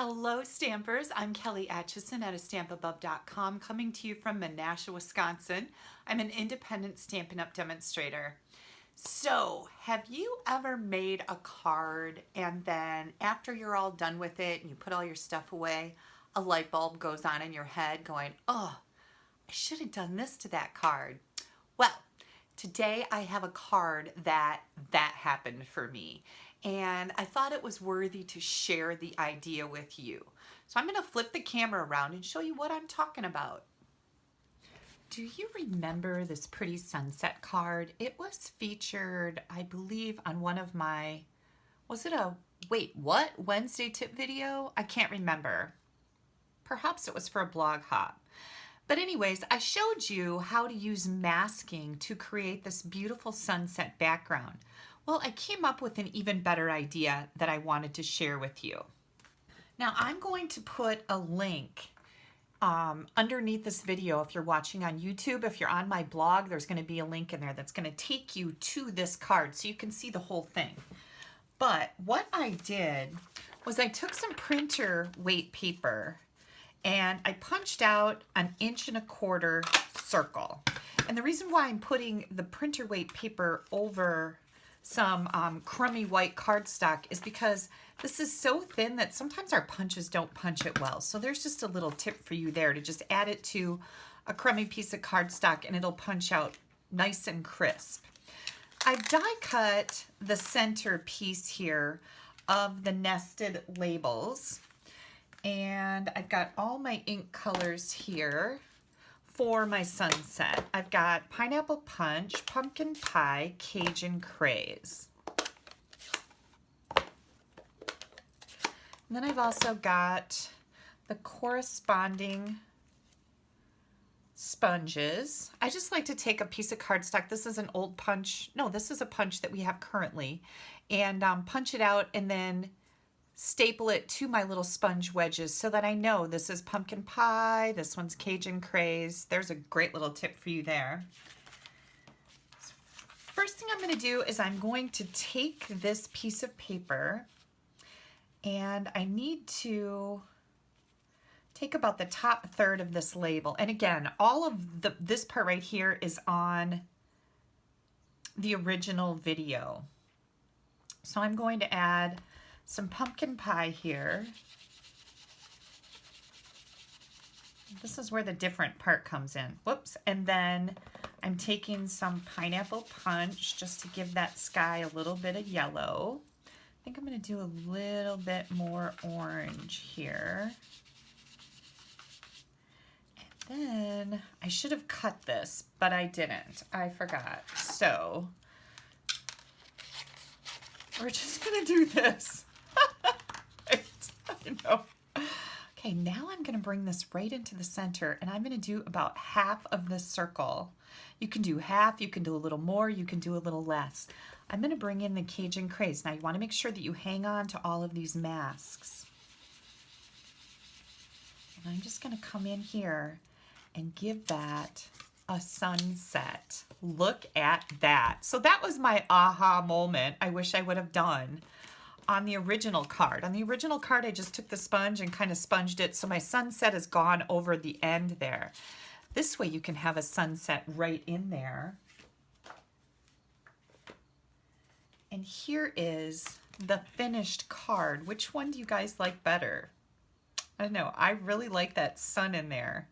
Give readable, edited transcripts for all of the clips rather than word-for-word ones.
Hello Stampers, I'm Kelly Acheson at stampabove.com coming to you from Menasha, Wisconsin. I'm an independent Stampin' Up! Demonstrator. So, have you ever made a card and then after you're all done with it and you put all your stuff away, a light bulb goes on in your head going, oh, I should have done this to that card. Well, today I have a card that happened for me, and I thought it was worthy to share the idea with you. So I'm going to flip the camera around and show you what I'm talking about. Do you remember this pretty sunset card? It was featured, I believe, on one of my, was it a, wait, what? Wednesday tip video? I can't remember. Perhaps it was for a blog hop. But anyways, I showed you how to use masking to create this beautiful sunset background. Well, I came up with an even better idea that I wanted to share with you. Now, I'm going to put a link underneath this video if you're watching on YouTube. If you're on my blog, there's going to be a link in there that's going to take you to this card so you can see the whole thing. But what I did was I took some printer weight paper and I punched out an 1.25 inch circle. And the reason why I'm putting the printer weight paper over some crummy white cardstock is because this is so thin that sometimes our punches don't punch it well. So there's just a little tip for you there to just add it to a crummy piece of cardstock and it'll punch out nice and crisp. I've die cut the center piece here of the nested labels. And I've got all my ink colors here for my sunset. I've got Pineapple Punch, Pumpkin Pie, Cajun Craze. And then I've also got the corresponding sponges. I just like to take a piece of cardstock. This is an old punch. No, this is a punch that we have currently. And punch it out and then staple it to my little sponge wedges so that I know this is Pumpkin Pie, this one's Cajun Craze. There's a great little tip for you there. First thing I'm going to do is I'm going to take this piece of paper and I need to take about the top third of this label. And again, all of this part right here is on the original video. So I'm going to add some pumpkin pie here. This is where the different part comes in. Whoops. And then I'm taking some pineapple punch just to give that sky a little bit of yellow. I think I'm going to do a little bit more orange here. And then I should have cut this, but I didn't. I forgot. So we're just going to do this. I know. Okay, now I'm going to bring this right into the center and I'm going to do about half of this circle. You can do half, you can do a little more, you can do a little less. I'm going to bring in the Cajun Craze. Now you want to make sure that you hang on to all of these masks. And I'm just going to come in here and give that a sunset. Look at that. So that was my aha moment I wish I would have done on the original card. On the original card, I just took the sponge and kind of sponged it, so my sunset is gone over the end there. This way you can have a sunset right in there. And here is the finished card. Which one do you guys like better? I don't know. I really like that sun in there.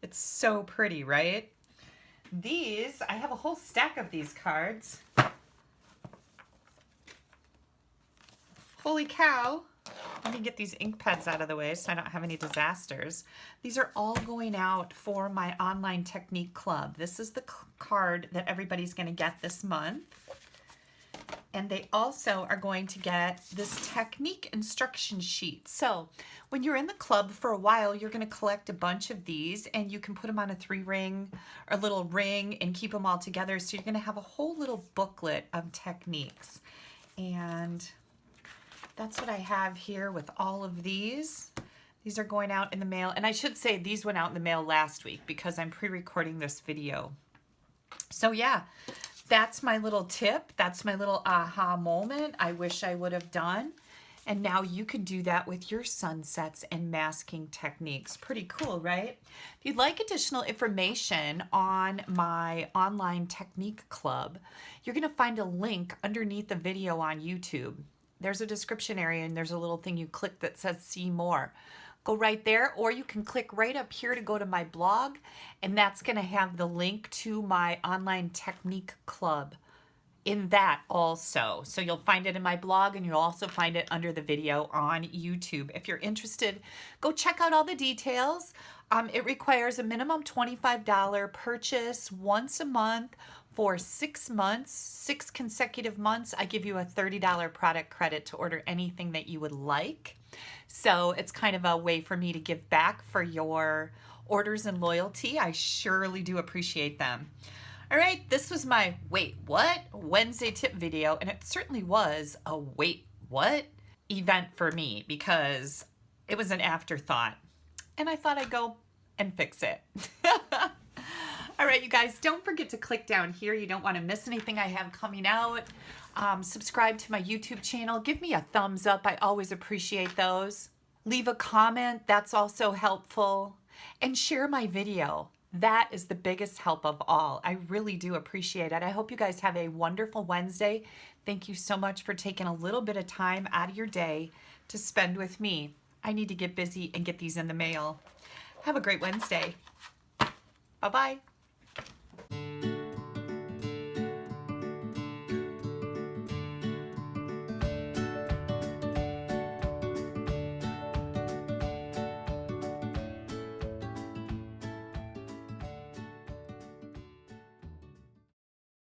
It's so pretty, right? These, I have a whole stack of these cards. Holy cow. Let me get these ink pads out of the way so I don't have any disasters. These are all going out for my online technique club. This is the card that everybody's going to get this month. And they also are going to get this technique instruction sheet. So when you're in the club for a while, you're going to collect a bunch of these and you can put them on a 3-ring or a little ring and keep them all together. So you're going to have a whole little booklet of techniques. And that's what I have here with all of these. These are going out in the mail. And I should say these went out in the mail last week because I'm pre-recording this video. So yeah, that's my little tip. That's my little aha moment I wish I would have done. And now you can do that with your sunsets and masking techniques. Pretty cool, right? If you'd like additional information on my online technique club, you're going to find a link underneath the video on YouTube. There's a description area and there's a little thing you click that says see more. Go right there, or you can click right up here to go to my blog, and that's going to have the link to my online technique club in that also. So you'll find it in my blog, and you'll also find it under the video on YouTube. If you're interested, go check out all the details. It requires a minimum $25 purchase once a month for 6 months, 6 consecutive months. I give you a $30 product credit to order anything that you would like. So it's kind of a way for me to give back for your orders and loyalty. I surely do appreciate them. All right, this was my Wait What Wednesday tip video, and it certainly was a wait what event for me because it was an afterthought, and I thought I'd go and fix it. All right, you guys, don't forget to click down here. You don't want to miss anything I have coming out. Subscribe to my YouTube channel. Give me a thumbs up. I always appreciate those. Leave a comment. That's also helpful. And share my video. That is the biggest help of all. I really do appreciate it. I hope you guys have a wonderful Wednesday. Thank you so much for taking a little bit of time out of your day to spend with me. I need to get busy and get these in the mail. Have a great Wednesday. Bye-bye.